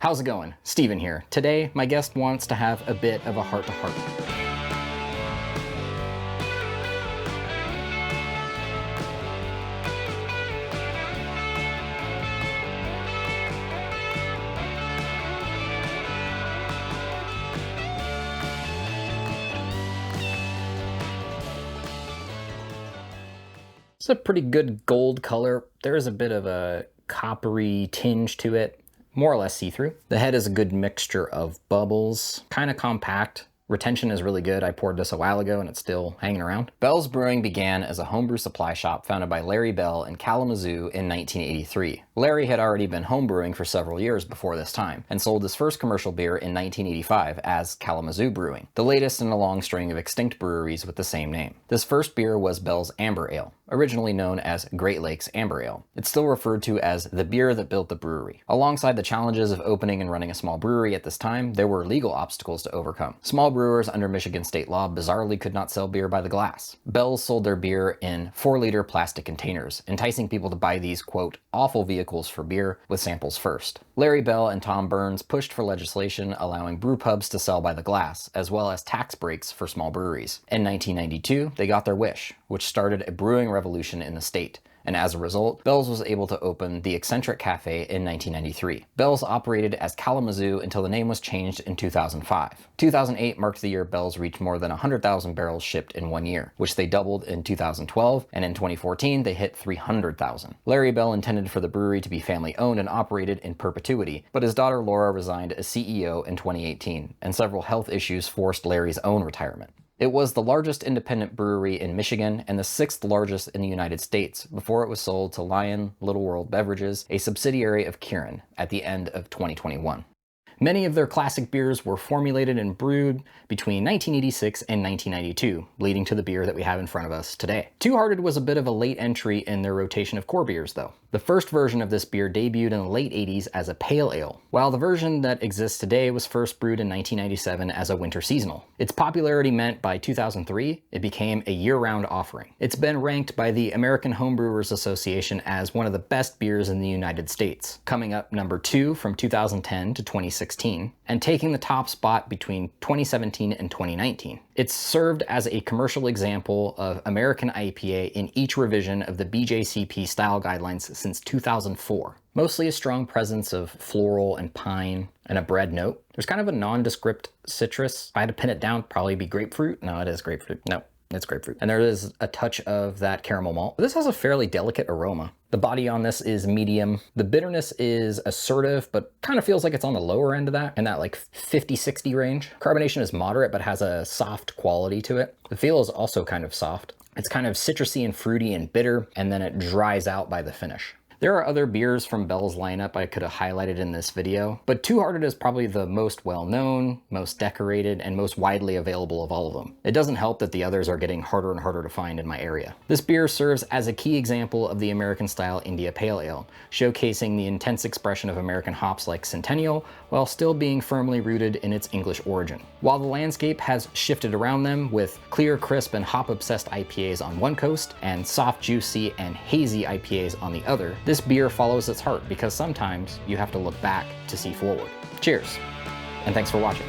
How's it going? Steven here. Today, my guest wants to have a bit of a heart-to-heart. It's a pretty good gold color. There is a bit of a coppery tinge to it. More or less see-through. The head is a good mixture of bubbles, kind of compact. Retention is really good. I poured this a while ago and it's still hanging around. Bell's Brewing began as a homebrew supply shop founded by Larry Bell in Kalamazoo in 1983. Larry had already been homebrewing for several years before this time and sold his first commercial beer in 1985 as Kalamazoo Brewing, the latest in a long string of extinct breweries with the same name. This first beer was Bell's Amber Ale, originally known as Great Lakes Amber Ale. It's still referred to as the beer that built the brewery. Alongside the challenges of opening and running a small brewery at this time, there were legal obstacles to overcome. Small brewers under Michigan state law bizarrely could not sell beer by the glass. Bell's sold their beer in 4-liter plastic containers, enticing people to buy these, quote, awful vehicles for beer with samples first. Larry Bell and Tom Burns pushed for legislation allowing brew pubs to sell by the glass, as well as tax breaks for small breweries. In 1992, they got their wish, which started a brewing revolution in the state. And as a result, Bell's was able to open the Eccentric Cafe in 1993. Bell's operated as Kalamazoo until the name was changed in 2005. 2008 marked the year Bell's reached more than 100,000 barrels shipped in 1 year, which they doubled in 2012, and in 2014 they hit 300,000. Larry Bell intended for the brewery to be family-owned and operated in perpetuity, but his daughter Laura resigned as CEO in 2018, and several health issues forced Larry's own retirement. It was the largest independent brewery in Michigan and the 6th largest in the United States before it was sold to Lion Little World Beverages, a subsidiary of Kirin, at the end of 2021. Many of their classic beers were formulated and brewed between 1986 and 1992, leading to the beer that we have in front of us today. Two Hearted was a bit of a late entry in their rotation of core beers, though. The first version of this beer debuted in the late 80s as a pale ale, while the version that exists today was first brewed in 1997 as a winter seasonal. Its popularity meant by 2003, it became a year-round offering. It's been ranked by the American Homebrewers Association as one of the best beers in the United States, coming up number 2 from 2010 to 2016, and taking the top spot between 2017 and 2019. It's served as a commercial example of American IPA in each revision of the BJCP style guidelines since 2004. Mostly a strong presence of floral and pine and a bread note. There's kind of a nondescript citrus. If I had to pin it down, probably be grapefruit. No, it is grapefruit. No, it's grapefruit. And there is a touch of that caramel malt. This has a fairly delicate aroma. The body on this is medium. The bitterness is assertive, but kind of feels like it's on the lower end of that, in that like 50-60 range. Carbonation is moderate, but has a soft quality to it. The feel is also kind of soft. It's kind of citrusy and fruity and bitter, and then it dries out by the finish. There are other beers from Bell's lineup I could have highlighted in this video, but Two Hearted is probably the most well-known, most decorated, and most widely available of all of them. It doesn't help that the others are getting harder and harder to find in my area. This beer serves as a key example of the American-style India Pale Ale, showcasing the intense expression of American hops like Centennial, while still being firmly rooted in its English origin. While the landscape has shifted around them with clear, crisp, and hop-obsessed IPAs on one coast, and soft, juicy, and hazy IPAs on the other, this beer follows its heart because sometimes you have to look back to see forward. Cheers, and thanks for watching.